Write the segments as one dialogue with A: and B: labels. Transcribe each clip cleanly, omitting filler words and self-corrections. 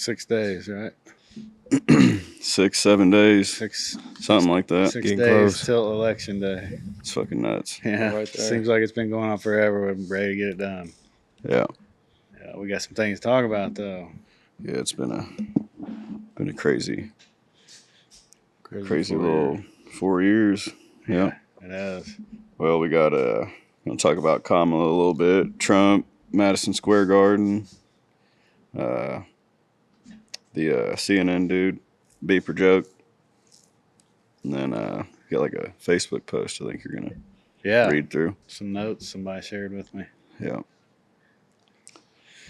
A: 6 days, right?
B: 6, 7 days, something like that.
A: 6
C: Getting
A: days
C: close.
A: till election day.
B: It's fucking nuts.
A: Yeah,
D: Right there.
A: seems like it's been going on forever. We're ready to get it done.
B: Yeah.
A: Yeah, we got some things to talk about though.
B: Yeah, it's been a crazy little 4 years. Yeah.
A: It has.
B: Well, we got gonna talk about Kamala a little bit. Trump, Madison Square Garden, the CNN dude, beeper joke, and then got like a Facebook post. I think you're gonna read through
A: some notes somebody shared with me.
B: Yeah.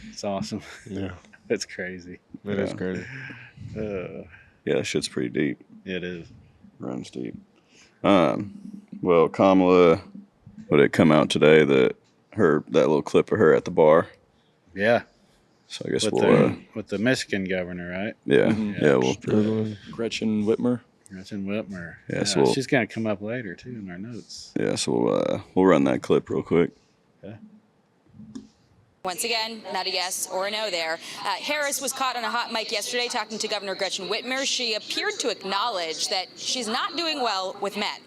A: It's awesome.
C: Yeah.
A: It's crazy.
C: It is crazy.
B: Yeah, that shit's pretty deep.
A: It is.
B: Runs deep. Well, Kamala, would it come out today that little clip of her at the bar?
A: Yeah.
B: So I guess
A: with the Michigan governor, right?
B: Yeah.
A: Mm-hmm.
B: Yeah. Well,
D: Gretchen Whitmer.
A: Gretchen Whitmer.
B: Yeah. So
A: she's gonna come up later too in our notes.
B: Yeah. So we'll run that clip real quick.
A: Okay.
E: Once again, not a yes or a no there. Harris was caught on a hot mic yesterday talking to Governor Gretchen Whitmer. She appeared to acknowledge that she's not doing well with men.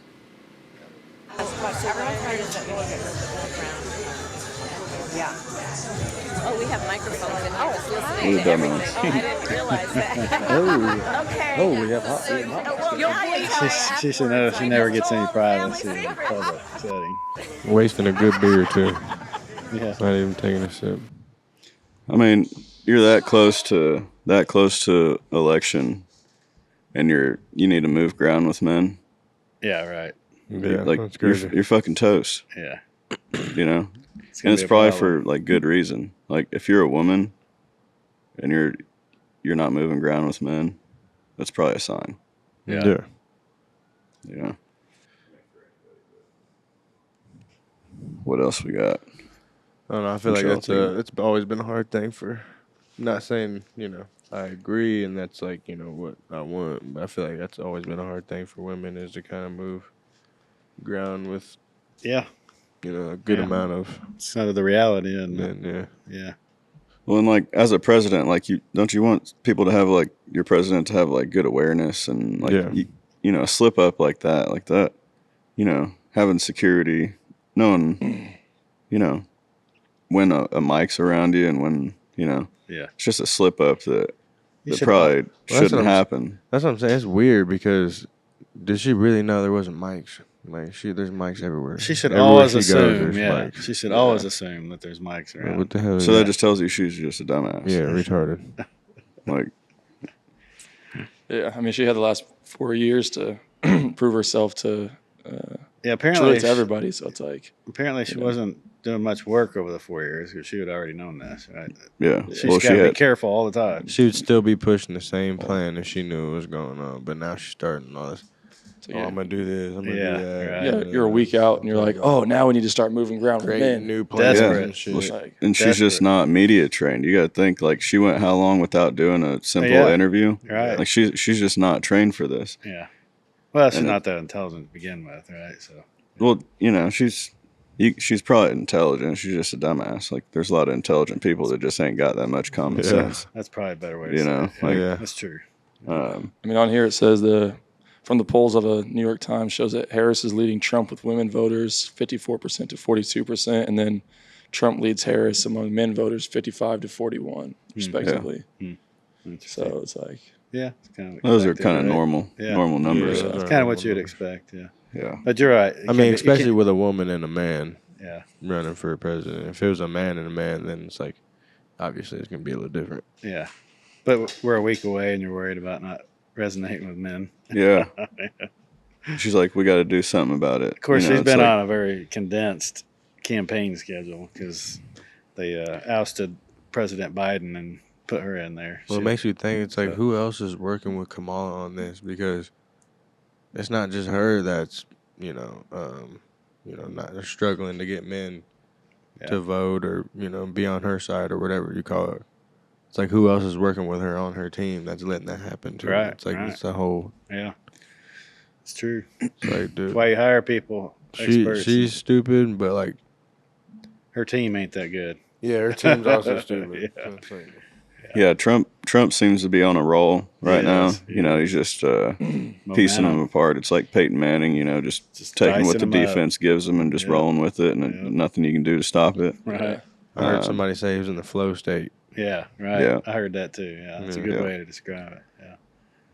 F: Yeah. Oh, we have microphones in here.
B: What a
F: Listening to
B: dumbass.
F: everything. I didn't realize that. Okay.
C: We have
A: She should know she never gets any privacy in a public setting.
C: wasting a good beer too.
A: Yeah.
C: Not even taking a sip.
B: I mean, you're that close to election, and you need to move ground with men.
A: Yeah. Right.
C: Yeah,
B: Like
C: that's crazy.
B: you're fucking toast.
A: Yeah.
B: You know,
A: It's
B: and it's probably for like good reason. Like if you're a woman, and you're not moving ground with men, that's probably a sign.
A: Yeah.
B: Yeah. What else we got?
C: I don't know. I feel
B: What
C: like
B: y'all
C: it's always been a hard thing for. Not saying I agree and that's like what I want, but I feel like that's always been a hard thing for women is to kind of move ground with
A: Yeah.
C: a good
A: Yeah.
C: amount of
A: It's kind of the reality, isn't it?
C: men. Yeah.
A: Yeah.
B: Well, and like as a president, like you want people to have like your president to have like good awareness and like
C: Yeah.
B: a slip up like that, having security, knowing, when a mic's around you and when
A: Yeah.
B: it's just a slip up that
A: should-
B: probably
C: Well, that's what
B: shouldn't
C: I'm-
B: happen.
C: That's what I'm saying. It's weird because did she really know there wasn't mics? Like there's mics everywhere.
A: She should
C: Everywhere
A: always
C: she goes,
A: assume.
C: there's
A: Yeah.
C: mics.
A: She should always assume that there's mics
C: Like,
A: around.
C: what the hell? Is
B: So that
C: that
B: just tells you she's just a dumbass.
C: yeah, retarded.
B: Like
D: Yeah, I mean, she had the last 4 years to prove herself to
A: Yeah. Apparently,
D: to everybody. So it's like,
A: she wasn't doing much work over the 4 years because she had already known this, right?
B: yeah.
A: She's
B: Well,
A: got to be careful all the time.
C: She would still be pushing the same plan if she knew what was going on, but now she's starting all this.
D: so
C: Oh,
D: yeah,
C: I'm gonna do this. I'm gonna
A: Yeah,
C: do that.
A: right.
D: yeah, you're a week out and you're like, oh, now we need to start moving ground with
C: Creating
D: men.
C: new plans
A: Desperate.
C: and shit.
B: Well,
D: Like,
B: and she's just
A: Desperate.
B: not media trained. You got to think like she went how long without doing a simple
A: Yeah.
B: interview?
A: Right.
B: Like she's just not trained for this.
A: Yeah. Well, she's
B: And
A: not that intelligent to begin with, right? So.
B: Well, she's probably intelligent. She's just a dumbass. Like there's a lot of intelligent people that just ain't got that much common
C: Yeah.
B: sense.
A: That's probably a better way to
B: You
A: say
B: know,
A: it.
B: like-
C: Yeah.
A: That's true.
D: I mean, on here it says from the polls of a New York Times shows that Harris is leading Trump with women voters 54% to 42%, and then Trump leads Harris among men voters 55 to 41, respectively. So it's like,
A: Yeah. It's kind of
B: Those are
A: expected,
B: kind of
A: right?
B: normal
A: Yeah.
B: numbers.
C: Yeah.
A: It's kind of what you'd expect, yeah.
B: Yeah.
A: But you're right.
C: I mean, especially with a woman and a man
A: Yeah.
C: running for president. If it was a man and a man, then it's like obviously it's gonna be a little different.
A: Yeah. But we're a week away and you're worried about not resonating with men.
B: Yeah. She's like, we got to do something about it.
A: Of course,
B: You know,
A: she's
B: it's
A: been
B: like-
A: on a very condensed campaign schedule because they ousted President Biden and put her in there.
C: Well, it
A: She-
C: makes you think it's like who else is working with Kamala on this because it's not just her that's not struggling to get men to vote or be on her side or whatever you call it. It's like who else is working with her on her team that's letting that happen too.
A: Right,
C: It's like
A: right.
C: it's a whole.
A: Yeah. It's true.
C: It's like, dude,
A: That's why you hire people, experts.
C: she's stupid, but like
A: Her team ain't that good.
C: yeah, her team's also stupid.
A: Yeah.
C: So it's like-
B: Yeah, Trump Trump seems to be on a roll right now.
A: Yes,
B: You know, he's just piecing them apart. It's like Peyton Manning, you know, just taking what
A: dicing
B: the
A: 'em up.
B: defense gives him and just
A: Yep.
B: rolling with it, and
A: Yep.
B: nothing you can do to stop it.
A: Right.
C: I heard somebody say he was in the flow state.
A: Yeah. Right.
B: Yeah.
A: I heard that too. Yeah. That's a good way to describe it. Yeah.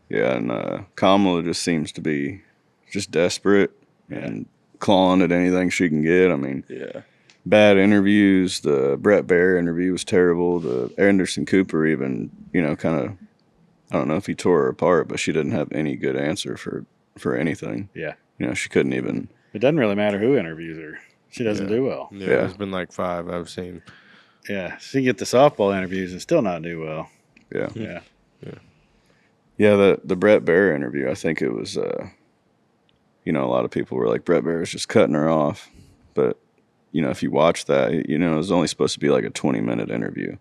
B: Yeah, and Kamala just seems to be just desperate and clawing at anything she can get. I mean, bad interviews. The Brett Baer interview was terrible. The Anderson Cooper even, you know, kind of, I don't know if he tore her apart, but she didn't have any good answer for anything.
A: Yeah.
B: You know, she couldn't even.
A: It doesn't really matter who interviews her. She doesn't do well.
C: Yeah,
B: Yeah.
C: there's been like 5 I've seen.
A: Yeah. She can get the softball interviews and still not do well.
B: Yeah.
A: Yeah.
B: Yeah, the Brett Baer interview, I think it was, you know, a lot of people were like, Brett Baer is just cutting her off. But, you know, if you watch that, you know, it was only supposed to be like a 20-minute interview.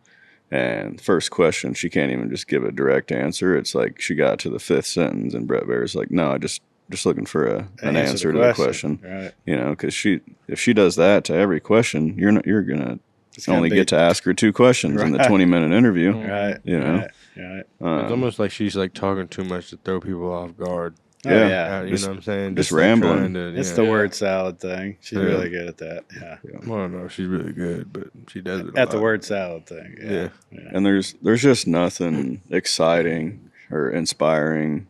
B: And first question, she can't even just give a direct answer. It's like she got to the 5th sentence, and Brett Baer's like, no, just looking for an answer to the question.
A: Right.
B: You know, because if she does that to every question, you're gonna only get to ask her 2 questions in the 20-minute interview.
A: Right.
B: You know?
A: Right.
C: It's almost like she's like talking too much to throw people off guard.
A: Yeah.
B: Yeah.
C: You know what I'm saying?
B: just
C: like
B: rambling.
C: trying to,
A: It's the word salad thing. She's
C: Yeah.
A: really good at that. Yeah.
C: Well, no, she's really good, but she does it
A: At the
C: lot.
A: word salad thing. Yeah.
B: And there's just nothing exciting or inspiring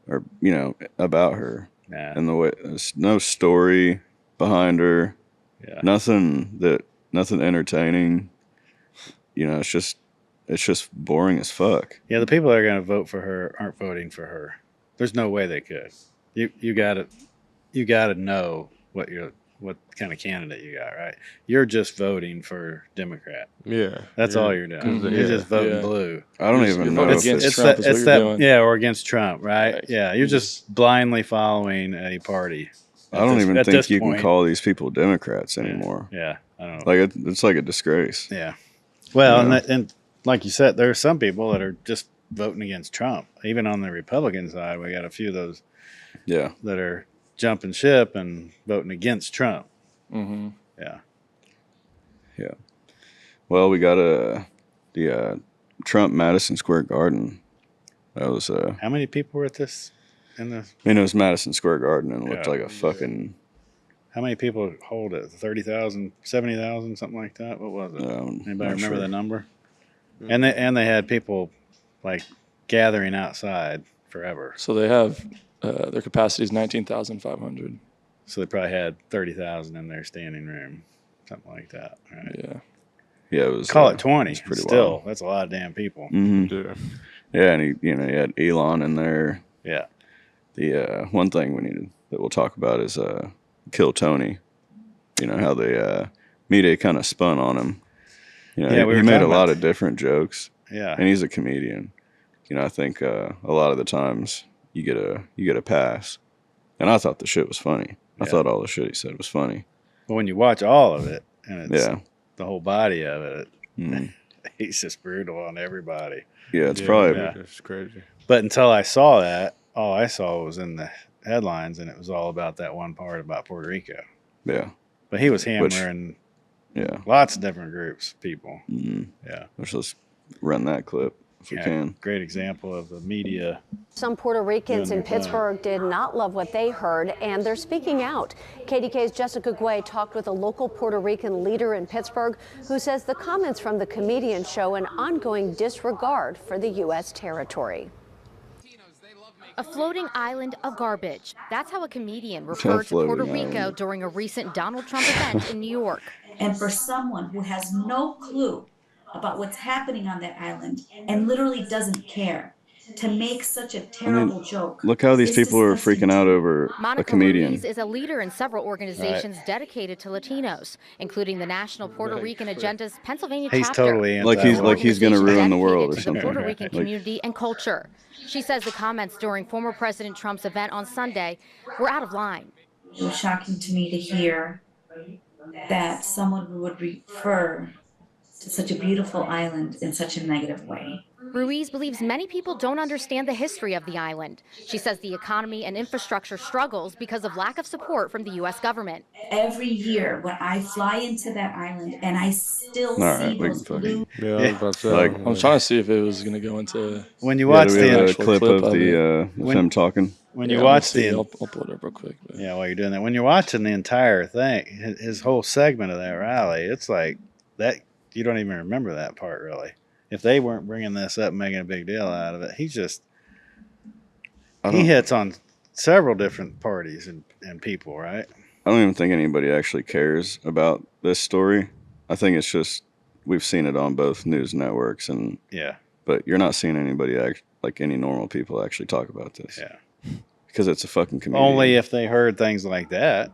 B: or, you know, about her.
A: Nah.
B: And the way there's no story behind her.
A: Yeah.
B: Nothing entertaining. You know, it's just boring as fuck.
A: Yeah, the people that are going to vote for her aren't voting for her. There's no way they could. You got to know what kind of candidate you got, right? You're just voting for Democrat.
C: Yeah.
A: That's all you're doing. You're just voting blue.
B: I don't
D: You're
B: even
D: voting
B: know if
D: against
B: it's
D: Trump is what you're doing.
A: Yeah, or against Trump, right?
D: Right.
A: Yeah, you're just blindly following a party.
B: I don't even
A: at
B: think
A: this
B: you
A: point.
B: can call these people Democrats anymore.
A: Yeah, I don't know.
B: Like it's like a disgrace.
A: Yeah. Well,
B: Yeah.
A: and like you said, there are some people that are just voting against Trump. Even on the Republican side, we got a few of those
B: Yeah.
A: that are jumping ship and voting against Trump.
D: Mm-hmm.
A: Yeah.
B: Yeah. Well, we got the Trump Madison Square Garden. That was
A: How many people were at this? In the
B: I mean, it was Madison Square Garden and it looked
A: Yeah.
B: like a fucking
A: how many people hold it? 30,000, 70,000, something like that. What was it? Anybody
B: not
A: remember
B: sure.
A: the number? And they had people like gathering outside forever.
D: So they have their capacity is 19,500.
A: So they probably had 30,000 in their standing room, something like that. Right?
D: Yeah.
B: Yeah, it was
A: Call it 20.
B: it's pretty
A: Still,
B: wild.
A: that's a lot of damn people.
B: Mhm.
C: Yeah.
B: Yeah, and he had Elon in there.
A: Yeah.
B: The one thing that we'll talk about is Kill Tony. You know how the media kind of spun on him. You know,
A: Yeah, we
B: he
A: were
B: made a
A: talking
B: lot
A: about
B: of different jokes,
A: Yeah.
B: and he's a comedian. You know, I think a lot of the times you get a pass, and I thought the shit was funny. I
A: Yeah.
B: thought all the shit he said was funny.
A: But when you watch all of it, and it's
B: Yeah,
A: the whole body of it,
B: Mhm.
A: he's just brutal on everybody.
B: yeah, it's probably
A: Yeah.
C: It's crazy.
A: But until I saw that, all I saw was in the headlines, and it was all about that one part about Puerto Rico.
B: yeah,
A: But he was
B: Which-
A: hammering
B: yeah.
A: lots of different groups, people.
B: Mm.
A: Yeah.
B: Let's run that clip if we
A: Yeah,
B: can.
A: great example of the media.
G: Some Puerto Ricans
A: Doing
G: in
A: their thing.
G: Pittsburgh did not love what they heard, and they're speaking out. KDK's Jessica Guay talked with a local Puerto Rican leader in Pittsburgh who says the comments from the comedian show an ongoing disregard for the U.S. territory.
H: A floating island of garbage. That's how a comedian referred to
B: floating
H: Puerto Rico
B: island.
H: during a recent Donald Trump event in New York.
I: And for someone who has no clue about what's happening on that island and literally doesn't care to make such a terrible joke.
B: Look how these
I: is
B: people are
I: disgusting
B: freaking
I: to
B: out
I: me.
B: over a
H: Monica
B: comedian.
H: Ruiz is a leader in several organizations dedicated to Latinos, including the National Puerto Rican Agenda's Pennsylvania
A: He's
H: chapter.
A: totally
B: Like
A: anti-
B: he's gonna
H: Organization
B: ruin the world or
H: dedicated to
B: something.
H: the Puerto Rican
B: Like-
H: community and culture. She says the comments during former President Trump's event on Sunday were out of line.
I: It was shocking to me to hear that someone would refer to such a beautiful island in such a negative way.
H: Ruiz believes many people don't understand the history of the island. She says the economy and infrastructure struggles because of lack of support from the U.S. government.
I: Every year when I fly into that island and I still
B: All
I: see
B: right, we can
I: those blue.
C: Yeah, I
A: Yeah.
C: was about to say.
B: Like-
D: I was trying to see if it was going to go into.
A: When you
B: Yeah,
A: watch
B: do we have
A: the
B: a
D: actual
B: clip
D: clip
B: of
D: of
B: the
A: When-
B: him talking?
A: when
D: Yeah,
A: you
D: let me
A: watch
D: see.
A: the
D: I'll pull it up real quick. But.
A: yeah, while you're doing that, when you're watching the entire thing, his whole segment of that rally, it's like that you don't even remember that part really. If they weren't bringing this up, and making a big deal out of it, he hits on several different parties and people, right?
B: I don't even think anybody actually cares about this story. I think it's just we've seen it on both news networks,
A: Yeah,
B: but you're not seeing anybody like any normal people actually talk about this.
A: yeah.
B: Because it's a fucking comedian.
A: Only if they heard things like that.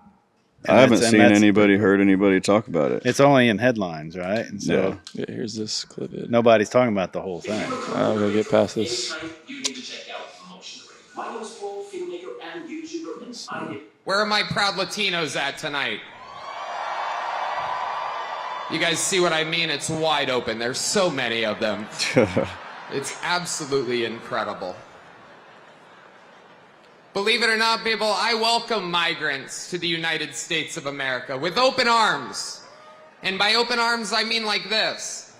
A: And
B: I haven't
A: that's- and
B: seen
A: that's-
B: anybody heard anybody talk about it.
A: It's only in headlines, right? And so
D: Yeah, here's this clip.
A: nobody's talking about the whole thing.
D: I'm going to get past this.
J: Where are my proud Latinos at tonight? You guys see what I mean? It's wide open. There's so many of them. It's absolutely incredible. Believe it or not, people, I welcome migrants to the United States of America with open arms. And by open arms, I mean like this.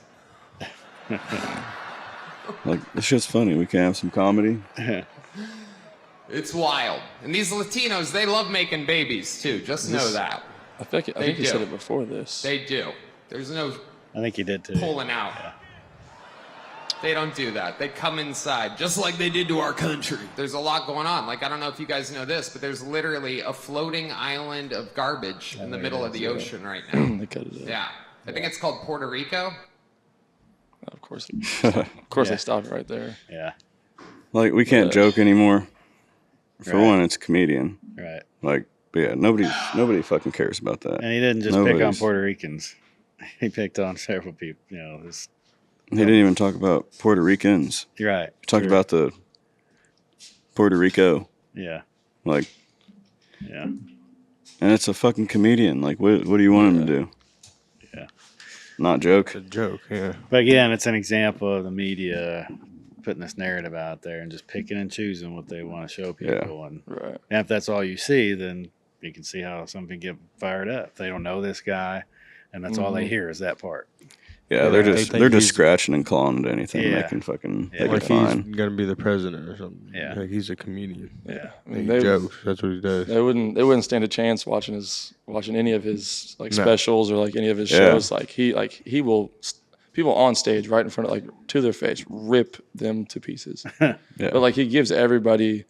B: Like, it's just funny. We can have some comedy.
J: It's wild. And these Latinos, they love making babies, too. Just know that.
D: I think you said it before this.
J: They do. There's no
A: I think you did too.
J: pulling out.
A: Yeah.
J: They don't do that. They come inside, just like they did to our country. There's a lot going on. Like, I don't know if you guys know this, but there's literally a floating island of garbage in the middle of the ocean right now.
D: They cut it out.
J: Yeah. I think it's called Puerto Rico.
D: Of course. Of course,
A: Yeah.
D: they stopped right there.
A: Yeah,
B: Like, we can't joke anymore. For
A: Right.
B: one, it's a comedian.
A: right.
B: Like, but yeah, nobody fucking cares about that.
A: And he didn't just pick on
B: Nobody's-
A: Puerto Ricans. He picked on several people.
B: He didn't even talk about Puerto Ricans.
A: You're right.
B: He talked
A: True.
B: about the Puerto Rico.
A: Yeah,
B: Like,
A: yeah,
B: and it's a fucking comedian. Like, what do you want him to do?
A: yeah.
B: Not joke.
C: It's a joke, yeah.
A: But again, it's an example of the media putting this narrative out there and just picking and choosing what they want to show people. And
D: Right.
A: if that's all you see, then you can see how some people get fired up. They don't know this guy, and that's all they hear is that part.
B: Yeah,
C: Yeah,
B: they're
C: they
B: just
C: think
B: they're just
C: he's-
B: scratching and clawing at anything
A: Yeah.
B: they can fucking
A: Yeah.
B: they
C: Like
B: can
C: he's
B: find.
C: gonna be the president or something.
A: Yeah.
C: Like he's a comedian.
A: Yeah,
D: I mean,
C: He
D: they,
C: jokes. That's what he does.
D: they wouldn't stand a chance watching any of his like
C: No.
D: specials or like any of his
B: Yeah.
D: shows. He will people on stage right in front of to their face rip them to pieces.
B: Yeah.
D: But he gives everybody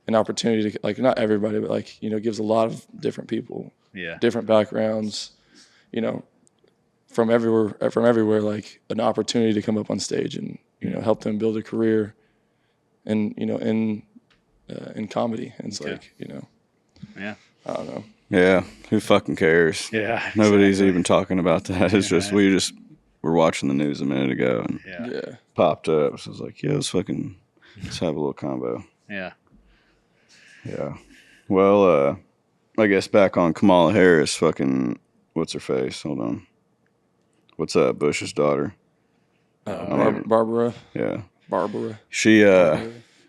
D: an opportunity to not everybody, but gives a lot of different people
A: yeah,
D: different backgrounds, from everywhere, an opportunity to come up on stage and help them build a career, and in comedy. And it's
A: yeah,
D: I don't know.
B: Yeah, who fucking cares?
A: yeah.
B: Nobody's
A: exactly.
B: even talking about that. It's just we were watching the news a minute ago and
A: Yeah,
D: Yeah,
B: popped up. So I was like, yeah, let's have a little combo.
A: yeah.
B: Yeah. Well, I guess back on Kamala Harris, fucking what's her face? Hold on. What's up, Bush's daughter?
D: Barbara.
B: Yeah.
D: Barbara.
B: She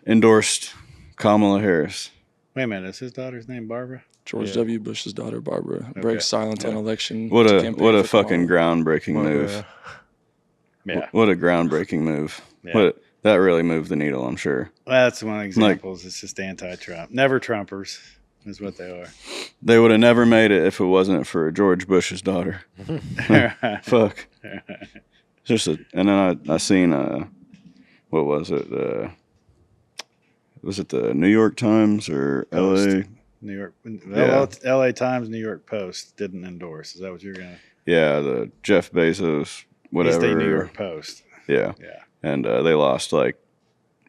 B: endorsed Kamala Harris.
A: Wait a minute, is his daughter's name Barbara?
D: George
C: Yeah.
D: W. Bush's daughter, Barbara, breaks silence on election.
B: What
D: to
B: a
D: campaign for
B: fucking
D: Kamala.
B: groundbreaking
C: Well,
B: move.
A: Yeah,
B: What a groundbreaking move.
A: Yeah.
B: That really moved the needle, I'm sure.
A: that's one of the examples. It's just anti-Trump. Never Trumpers is what they are.
B: They would have never made it if it wasn't for George Bush's daughter. Fuck. Just and then I seen what was it? Was it the New York Times or
A: Post.
B: LA?
A: New York,
B: Yeah.
A: L.A. Times, New York Post didn't endorse. Is that what you're gonna?
B: Yeah, the Jeff Bezos, whatever.
A: He's the New York Post.
B: Yeah,
A: Yeah,
B: and they lost what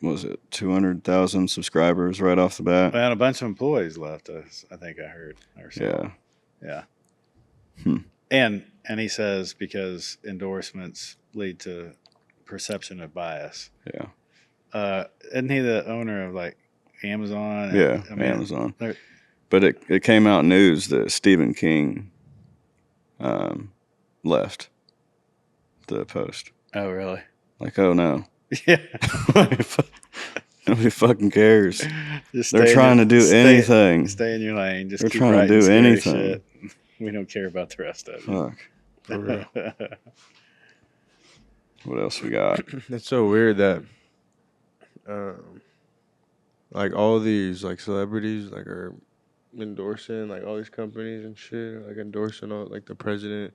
B: was it 200,000 subscribers right off the bat?
A: well, a bunch of employees left us. I think I heard. Or something.
B: Yeah,
A: Yeah. And he says because endorsements lead to perception of bias.
B: yeah,
A: Isn't he the owner of Amazon?
B: yeah.
A: I mean,
B: Amazon.
A: they're-
B: But it came out news that Stephen King left the Post.
A: Oh, really?
B: Like, oh no.
A: Yeah.
B: Nobody fucking cares.
A: Just
B: They're
A: stay
B: trying to do anything.
A: Stay in your lane. Just
B: They're
A: keep
B: trying to
A: writing
B: do
A: scary
B: anything.
A: shit. We don't care about the rest of it.
B: Fuck.
C: For real.
B: What else we got?
C: It's so weird that, like all these like celebrities like are endorsing like all these companies and shit, like endorsing all like the president,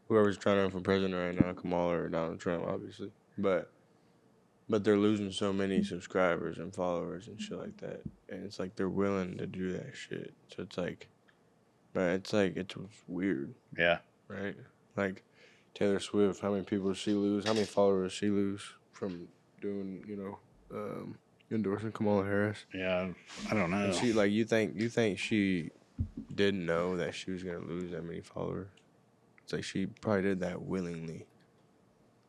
C: whoever's trying to run for president right now, Kamala or Donald Trump, obviously. But they're losing so many subscribers and followers and shit like that, and it's like they're willing to do that shit. So it's like, but it's like it's weird,
A: Yeah.
C: right? Like Taylor Swift, how many people does she lose? How many followers does she lose from doing, endorsing Kamala Harris?
A: Yeah. I don't know.
C: And she like you think she didn't know that she was gonna lose that many followers? It's like she probably did that willingly.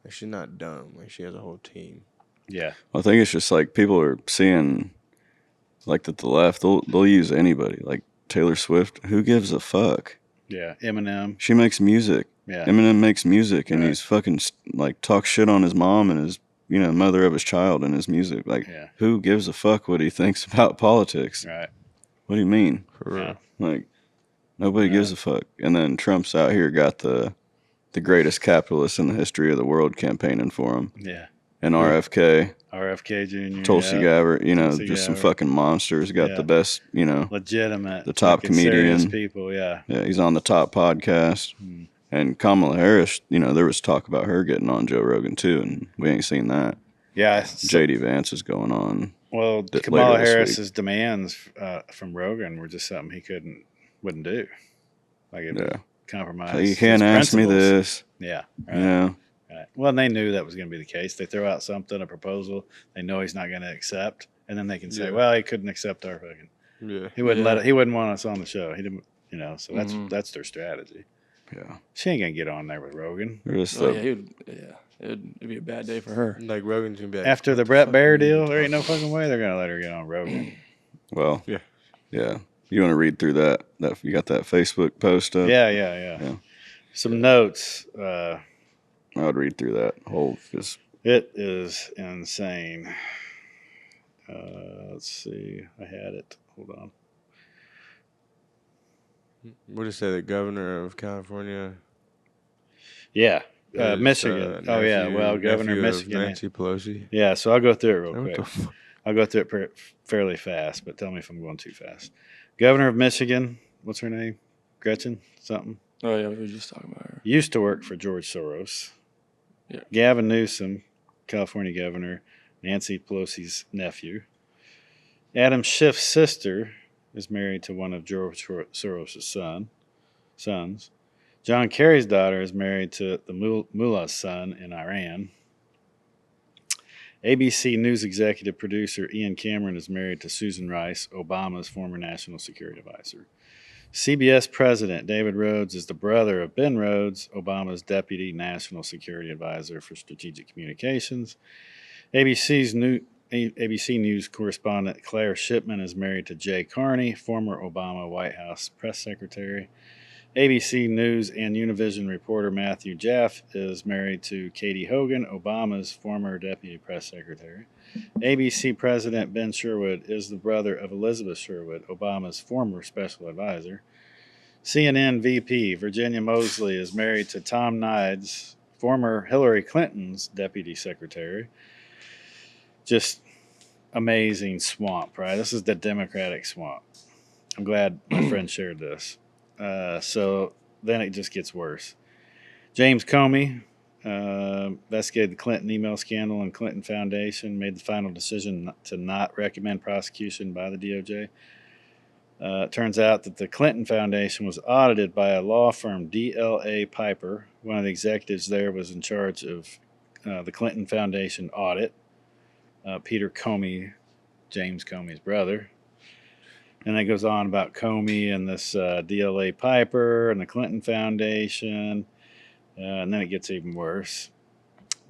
C: Like she's not dumb. Like she has a whole team.
A: Yeah.
B: I think it's just like people are seeing, like that the left, they'll use anybody. Like Taylor Swift, who gives a fuck?
A: Yeah. Eminem.
B: She makes music.
A: Yeah.
B: Eminem makes music, and
A: Right.
B: he's fucking like talks shit on his mom and his mother of his child in his music. Like,
A: Yeah.
B: who gives a fuck what he thinks about politics?
A: Right.
B: What do you mean?
C: For real.
B: Like, nobody gives a fuck. And then Trump's out here got the greatest capitalist in the history of the world campaigning for him.
A: Yeah.
B: And RFK,
A: RFK Jr.
B: Tulsi
A: yeah.
B: Gabbard,
A: Tulsi
B: just some
A: Gabbard.
B: fucking monsters. Got
A: Yeah.
B: the best,
A: Legitimate.
B: the top
A: fucking serious
B: comedian.
A: people. Yeah.
B: Yeah, he's on the top podcast. And Kamala Harris, there was talk about her getting on Joe Rogan too, and we ain't seen that.
A: Yeah.
B: JD Vance is going on.
A: Well,
B: later
A: Kamala
B: this
A: Harris's demands from Rogan were just something he wouldn't do. Like it would
B: Yeah.
A: compromise.
B: So you can't ask me
A: principles.
B: this.
A: Yeah. Right. Right. Well, and they knew that was going to be the case. They throw out something, a proposal, they know he's not going to accept, and then they can say,
C: Yeah.
A: "Well, he couldn't accept our fucking."
C: Yeah.
A: He wouldn't let it. He wouldn't want us on the show. He didn't. So that's their strategy.
B: Yeah.
A: She ain't gonna get on there with Rogan
B: They're just
D: Oh, yeah, it'd be a bad day for her.
C: Like Rogan's gonna be like,
A: after the Brett Baer deal. There ain't no fucking way they're gonna let her get on Rogan.
B: Well,
C: Yeah.
B: yeah. You want to read through that? That you got that Facebook post up?
A: Yeah. Some notes.
B: I would read through that whole because
A: It is insane. Let's see. I had it. Hold on.
C: What did it say? The governor of California,
A: Yeah.
C: is,
A: Michigan. Oh yeah.
C: nephew-
A: Well, Governor of
C: nephew of
A: Michigan.
C: Nancy Pelosi.
A: Yeah. So I'll go through it real
C: What
A: quick.
C: the fuck?
A: I'll go through it fairly fast, but tell me if I'm going too fast. Governor of Michigan. What's her name? Gretchen something.
D: Oh yeah, we were just talking about her.
A: Used to work for George Soros.
D: Yeah.
A: Gavin Newsom, California governor, Nancy Pelosi's nephew. Adam Schiff's sister is married to one of George Soros' sons. John Kerry's daughter is married to the mullah's son in Iran. ABC News executive producer Ian Cameron is married to Susan Rice, Obama's former national security advisor. CBS president David Rhodes is the brother of Ben Rhodes, Obama's deputy national security advisor for strategic communications. ABC News correspondent Claire Shipman is married to Jay Carney, former Obama White House press secretary. ABC News and Univision reporter Matthew Jaff is married to Katie Hogan, Obama's former deputy press secretary. ABC President Ben Sherwood is the brother of Elizabeth Sherwood, Obama's former special advisor. CNN VP Virginia Mosley is married to Tom Nides, former Hillary Clinton's deputy secretary. Just amazing swamp, right? This is the Democratic swamp. I'm glad my friend shared this. So then it just gets worse. James Comey investigated the Clinton email scandal and Clinton Foundation, made the final decision to not recommend prosecution by the DOJ. It turns out that the Clinton Foundation was audited by a law firm, DLA Piper. One of the executives there was in charge of the Clinton Foundation audit. Peter Comey, James Comey's brother. And it goes on about Comey and this DLA Piper and the Clinton Foundation. And then it gets even worse.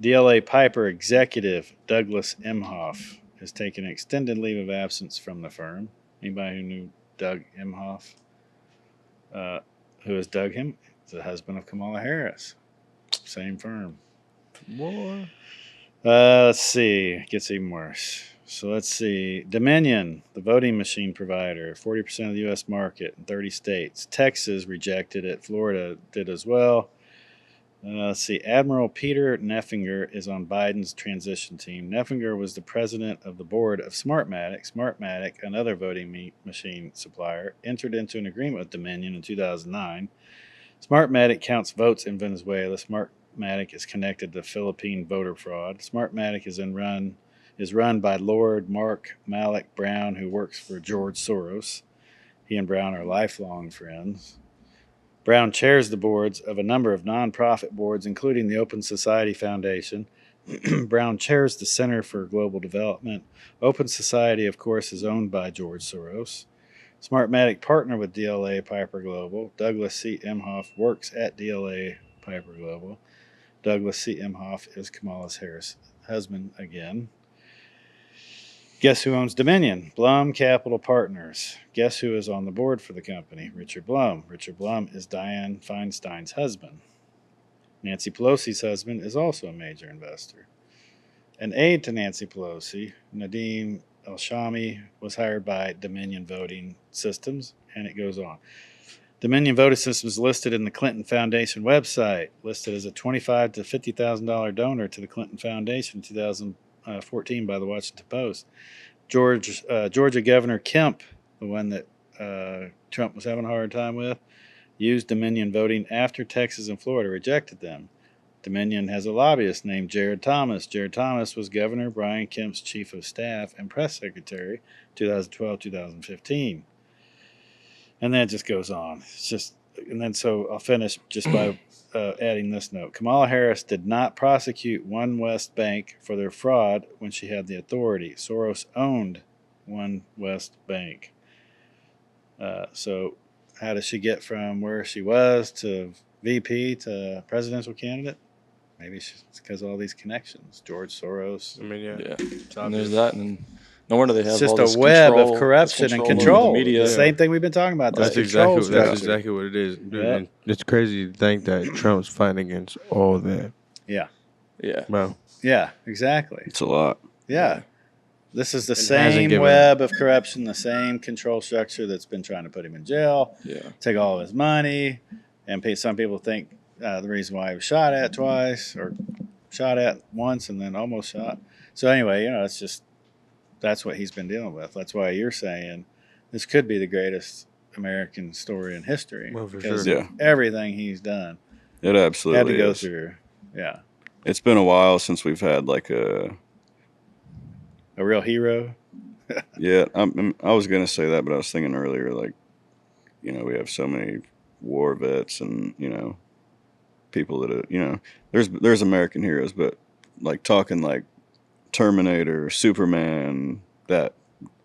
A: DLA Piper executive Douglas Emhoff has taken an extended leave of absence from the firm. Anybody who knew Doug Emhoff? Who is Doug He's the husband of Kamala Harris. Same firm.
C: Boy.
A: Let's see. It gets even worse. So let's see. Dominion, the voting machine provider, 40% of the U.S. market in 30 states. Texas rejected it. Florida did as well. Let's see. Admiral Peter Neffinger is on Biden's transition team. Neffinger was the president of the board of Smartmatic. Smartmatic, another voting machine supplier, entered into an agreement with Dominion in 2009. Smartmatic counts votes in Venezuela. Smartmatic is connected to Philippine voter fraud. Smartmatic is run by Lord Mark Malloch Brown, who works for George Soros. He and Brown are lifelong friends. Brown chairs the boards of a number of nonprofit boards, including the Open Society Foundation. Brown chairs the Center for Global Development. Open Society, of course, is owned by George Soros. Smartmatic partnered with DLA Piper Global. Douglas C. Emhoff works at DLA Piper Global. Douglas C. Emhoff is Kamala Harris' husband again. Guess who owns Dominion? Blum Capital Partners. Guess who is on the board for the company? Richard Blum. Richard Blum is Dianne Feinstein's husband. Nancy Pelosi's husband is also a major investor. An aide to Nancy Pelosi, Nadeem El-Shami, was hired by Dominion Voting Systems, and it goes on. Dominion Voting Systems listed in the Clinton Foundation website, listed as a $25,000 to $50,000 donor to the Clinton Foundation in 2014 by the Washington Post. Georgia Governor Kemp, the one that Trump was having a hard time with, used Dominion Voting after Texas and Florida rejected them. Dominion has a lobbyist named Jared Thomas. Jared Thomas was Governor Brian Kemp's chief of staff and press secretary 2012-2015. And then it just goes on. So I'll finish just by adding this note. Kamala Harris did not prosecute One West Bank for their fraud when she had the authority. Soros owned One West Bank. So how does she get from where she was to VP to presidential candidate? Maybe it's because of all these connections. George Soros.
C: I mean,
D: Yeah. And there's that, and no wonder they have
A: It's just
D: all this
A: a web
D: control,
A: of corruption and
D: over
A: control.
D: The media.
A: The same thing we've been talking about.
C: That's
A: control
C: exactly what it is. Dude,
A: Yeah.
C: it's crazy to think that Trump's fighting against all that.
A: Yeah.
D: Yeah.
C: Wow.
A: Yeah, exactly.
B: It's a lot.
A: Yeah. This is the
C: And hasn't
A: same
C: given-
A: web of corruption, the same control structure that's been trying to put him in jail,
D: Yeah.
A: take all of his money, and some people think the reason why he was shot at twice or shot at once and then almost shot. So anyway, it's just that's what he's been dealing with. That's why you're saying this could be the greatest American story in history.
C: Well, for
A: because
B: sure.
A: of everything he's done.
B: It absolutely
A: Had to go
B: is.
A: through. Yeah.
B: It's been a while since we've had like a
A: real hero.
B: Yeah, I was gonna say that, but I was thinking earlier, like, we have so many war vets and people that there's American heroes, but like talking like Terminator, Superman, that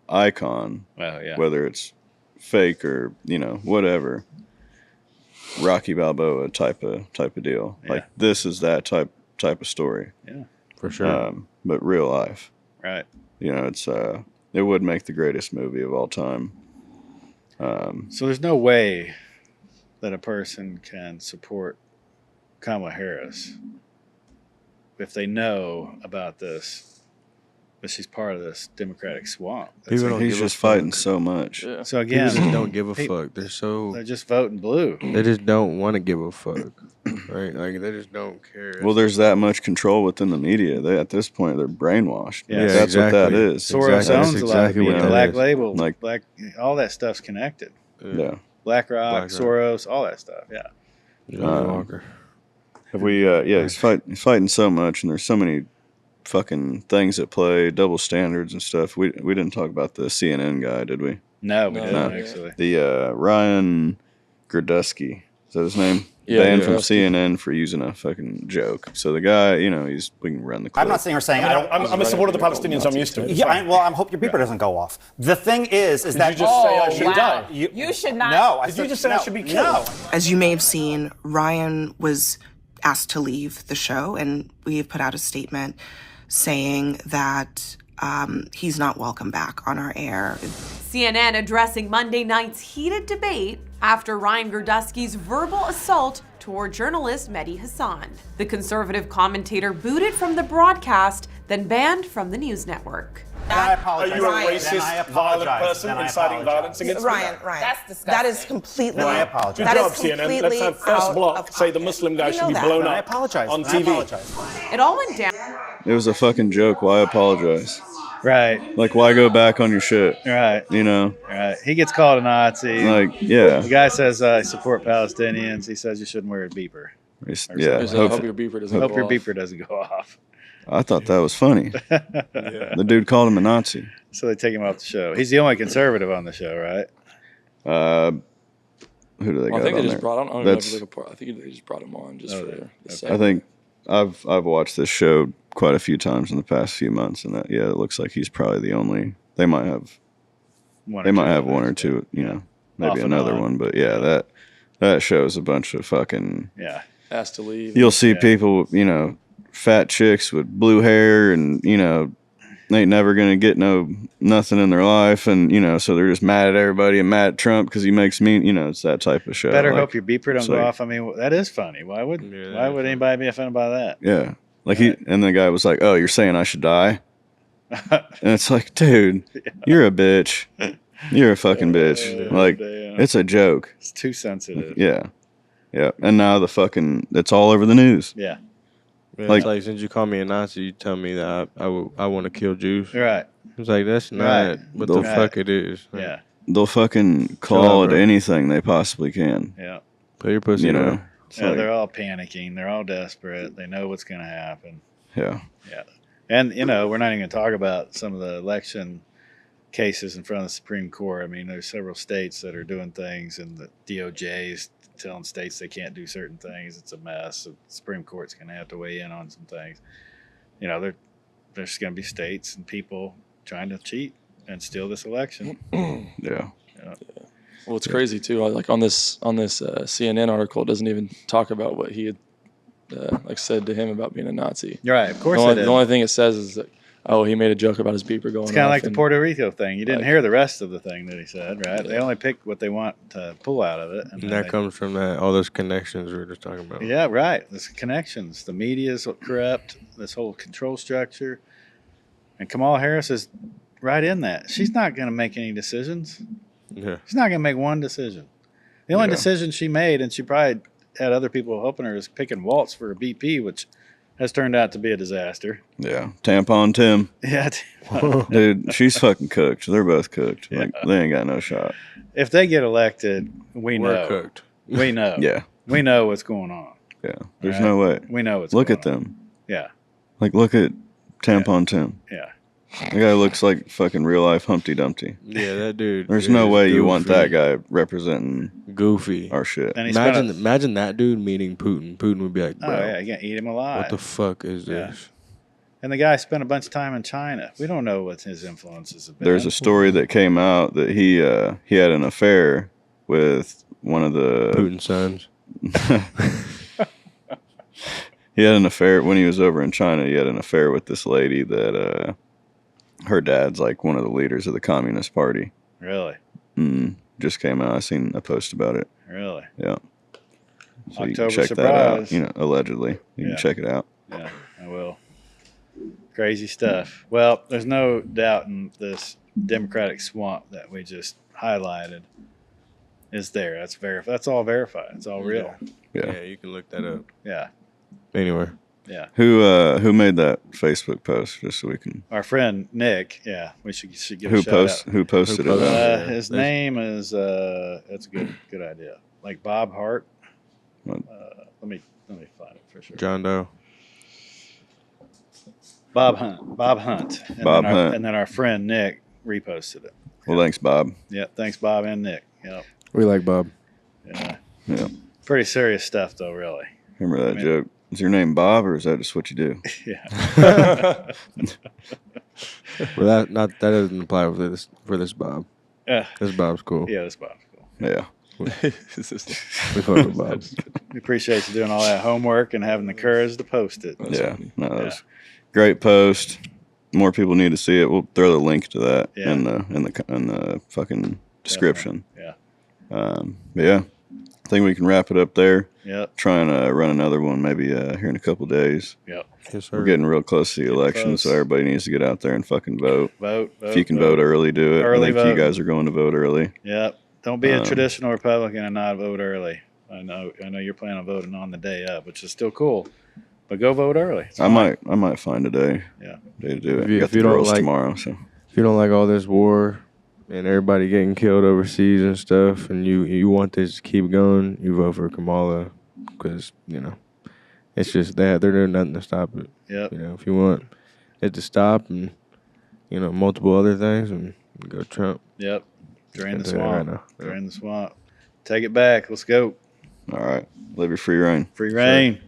B: icon,
A: Well, yeah.
B: whether it's fake or whatever, Rocky Balboa type of deal.
A: Yeah.
B: Like this is that type of story.
A: Yeah.
C: For sure.
B: But real life.
A: Right.
B: It's it would make the greatest movie of all time.
A: So there's no way that a person can support Kamala Harris if they know about this, that she's part of this Democratic swamp.
C: People don't
B: He's
C: give a
B: just fighting
C: fuck.
B: so much.
D: Yeah.
A: So
C: People
A: again,
C: just don't give a
A: people-
C: fuck.
A: they're just voting blue.
C: They just don't want to give a fuck, right? Like they just don't care.
B: Well, there's that much control within the media. At this point, they're brainwashed.
A: Yeah,
B: That's what that
C: exactly.
B: is.
A: Soros
C: Exactly.
A: owns
C: That's
A: a lot of
C: exactly
A: people.
B: what that
A: Black
C: is.
A: Label,
B: Like-
A: Black, all that stuff's connected.
B: Yeah.
A: BlackRock,
C: BlackRock.
A: Soros, all that stuff. Yeah.
C: Johnny Walker.
B: Have we? He's fighting so much, and there's so many fucking things at play, double standards and stuff. We didn't talk about the CNN guy, did we?
A: No, we
D: No,
A: didn't
D: no.
A: actually.
B: The Ryan Gerdusky. Is that his name?
D: Yeah,
B: Banned from
D: Gerdusky.
B: CNN for using a fucking joke. So the guy, we can run the clip.
K: I'm not saying or saying I don't.
L: I'm a supporter of the Palestinians. I'm used to it.
K: Yeah, I hope your beeper doesn't go off. The thing is that
L: you just say I should die?
K: You
F: should not.
K: No,
L: Did you just say I should be killed?
K: No.
M: As you may have seen, Ryan was asked to leave the show, and we have put out a statement saying that he's not welcome back on our air.
N: CNN addressing Monday night's heated debate after Ryan Gerdusky's verbal assault toward journalist Mehdi Hassan. The conservative commentator booted from the broadcast, then banned from the news network.
K: I apologize.
L: Are you a racist, violent person inciting violence against
M: Ryan,
L: women?
M: Ryan,
F: That's disgusting.
M: that is completely.
K: Then I apologize.
L: Good
M: That
L: job,
M: is
L: CNN.
M: completely
L: Let's have first
M: out
L: block
M: of
L: say the
M: pocket.
L: Muslim guy
M: You
L: should
M: know
L: be
M: that.
L: blown
K: Then I
L: up
K: apologize.
L: on
K: Then I
L: TV.
K: apologize.
N: It all went down.
B: It was a fucking joke. Why apologize?
A: Right.
B: Like, why go back on your shit?
A: Right.
B: You know?
A: Right. He gets called a Nazi.
B: Like, yeah.
A: The guy says, I support Palestinians. He says you shouldn't wear a beeper.
B: Yeah.
D: I hope your beeper doesn't
A: Hope
D: go
A: your
D: off.
A: beeper doesn't go off.
B: I thought that was funny. The dude called him a Nazi.
A: So they take him off the show. He's the only conservative on the show, right?
B: Who do they
D: Well,
B: got
D: I think
B: on
D: they
B: there?
D: just brought. I don't know if it's like a part. I think they just brought him on just for the
B: I
D: segment.
B: think I've watched this show quite a few times in the past few months, and it looks like he's probably the only. They might have one or two, you know, maybe
A: Off and
B: another
A: on.
B: one, but yeah, that shows a bunch of fucking.
A: Yeah.
D: Asked to leave.
B: You'll see people, you know, fat chicks with blue hair, and you know, they ain't never gonna get nothing in their life, and you know, so they're just mad at everybody and mad at Trump because he makes mean, you know, it's that type of show.
A: Better
B: like,
A: hope your beaper don't
B: it's
A: go
B: like-
A: off. I mean, that is funny. Why would anybody be offended by that?
B: Yeah. Like and the guy was like, "Oh, you're saying I should die?" And it's like, dude, you're a bitch. You're a fucking bitch. Like, it's a joke.
A: It's too sensitive.
B: Yeah. Yeah. And now it's all over the news.
A: Yeah.
C: Man,
B: Like-
C: it's like, since you call me a Nazi, you tell me that I want to kill Jews.
A: Right.
C: It's like, that's not
A: Right.
C: what
B: Right.
C: the fuck it is. Like,
A: Yeah.
B: They'll fucking call
C: up,
B: it
C: bro.
B: anything they possibly can.
A: Yeah.
C: Put your pussy
B: You know?
C: down.
B: It's
A: Yeah,
B: like,
A: they're all panicking. They're all desperate. They know what's going to happen.
B: yeah.
A: Yeah. And, you know, we're not even going to talk about some of the election cases in front of the Supreme Court. I mean, there's several states that are doing things, and the DOJ is telling states they can't do certain things. It's a mess. The Supreme Court's going to have to weigh in on some things. You know, there's going to be states and people trying to cheat and steal this election.
B: Yeah.
D: Well, it's crazy too. Like on this CNN article, it doesn't even talk about what he had said to him about being a Nazi.
A: You're right. Of course
D: The
A: it
D: only,
A: is.
D: the only thing it says is that, oh, he made a joke about his beeper going off.
A: It's kind of like the
D: and-
A: Puerto Rico thing. You didn't
D: like-
A: hear the rest of the thing that he said, right? They
D: Yeah.
A: only pick what they want to pull out of it.
C: And
A: then
C: that
A: they-
C: comes from all those connections we were just talking about.
A: Yeah, right. There's connections. The media's corrupt. This whole control structure, and Kamala Harris is right in that. She's not going to make any decisions.
C: Yeah.
A: She's not going to make one decision. The only
B: Yeah.
A: decision she made, and she probably had other people helping her, is picking Waltz for a BP, which has turned out to be a disaster.
B: Yeah. Tampon Tim.
A: Yeah,
B: Dude, she's fucking cooked. They're both cooked.
A: Yeah.
B: Like, they ain't got no shot.
A: if they get elected, we
C: We're
A: know.
C: cooked.
A: We know.
B: Yeah.
A: We know what's going on.
B: Yeah. There's
A: Right.
B: no way.
A: We know what's
B: Look
A: going
B: at
A: on.
B: them.
A: Yeah,
B: Like, look at Tampon Tim.
A: yeah.
B: The guy looks like fucking real life Humpty Dumpty.
C: Yeah, that dude.
B: There's no
C: is
B: way you want
C: goofy.
B: that guy representing
C: Goofy.
B: our shit.
A: And he spent
C: Imagine that dude meeting Putin. Putin would be like,
A: Oh,
C: bro,
A: yeah, you can't eat him alive.
C: what the fuck is
A: Yeah.
C: this?
A: And the guy spent a bunch of time in China. We don't know what his influences have been.
B: There's a story that came out that he had an affair with one of the
C: Putin's sons.
B: He had an affair when he was over in China. He had an affair with this lady that her dad's like one of the leaders of the Communist Party.
A: Really,
B: Just came out. I seen a post about it.
A: really.
B: Yeah. So you
A: October
B: can check that out.
A: surprise.
B: You know, allegedly, you
A: Yeah.
B: can check it out.
A: Yeah, I will. Crazy stuff. Well, there's no doubt in this Democratic swamp that we just highlighted is there. That's all verified. It's all real.
B: Yeah.
C: Yeah, you can look that up
A: Yeah,
C: anywhere.
A: yeah.
B: Who made that Facebook post? Just so we can.
A: Our friend Nick. Yeah, we should give a shout out.
B: Who posted
C: Who
B: it?
C: posted
A: His name is that's a good idea. Like Bob Hart.
B: What?
A: Let me find it for sure.
C: John Doe.
A: Bob Hunt. And
B: Bob
A: then
B: Hunt.
A: And then our friend Nick reposted it.
B: Well, thanks, Bob.
A: Yeah, thanks Bob and Nick. Yep.
C: We like Bob.
A: Yeah.
B: Yeah.
A: Pretty serious stuff though, really.
B: Remember that joke? Is your name Bob, or is that just what you do?
A: Yeah.
C: Well, that doesn't apply for this Bob. This Bob's cool.
A: Yeah, this Bob's cool.
B: Yeah.
C: We fuck with Bob.
A: We appreciate you doing all that homework and having the courage to post it.
B: Yeah. No, that was great post. More people need to see it. We'll throw the link to that in the fucking description.
A: Yeah.
B: But yeah, I think we can wrap it up there.
A: Yep.
B: Try and run another one maybe here in a couple days.
A: Yep.
C: Yes, sir.
B: We're getting real close to the election,
A: close.
B: so everybody needs to get out there and fucking vote.
A: Vote.
B: If you can vote early, do it.
A: Early
B: I think
A: vote.
B: you guys are going to vote early.
A: Yep. Don't be a traditional Republican and not vote early. I know you're planning on voting on the day up, which is still cool. But go vote early.
B: I might find a day.
A: Yeah.
B: Day to do it.
C: If you-
B: Got
C: if
B: the
C: you don't
B: girls
C: like-
B: tomorrow, so
C: If you don't like all this war and everybody getting killed overseas and stuff, and you want this to keep going, you vote for Kamala, because it's just that they're doing nothing to stop it.
A: Yep.
C: If you want it to stop and multiple other things, and go Trump.
A: Yep. Drain the
C: I'll tell you that right
A: swamp.
C: now.
A: Drain the swamp. Take it back. Let's go.
B: all right. Live your free reign.
A: Free reign.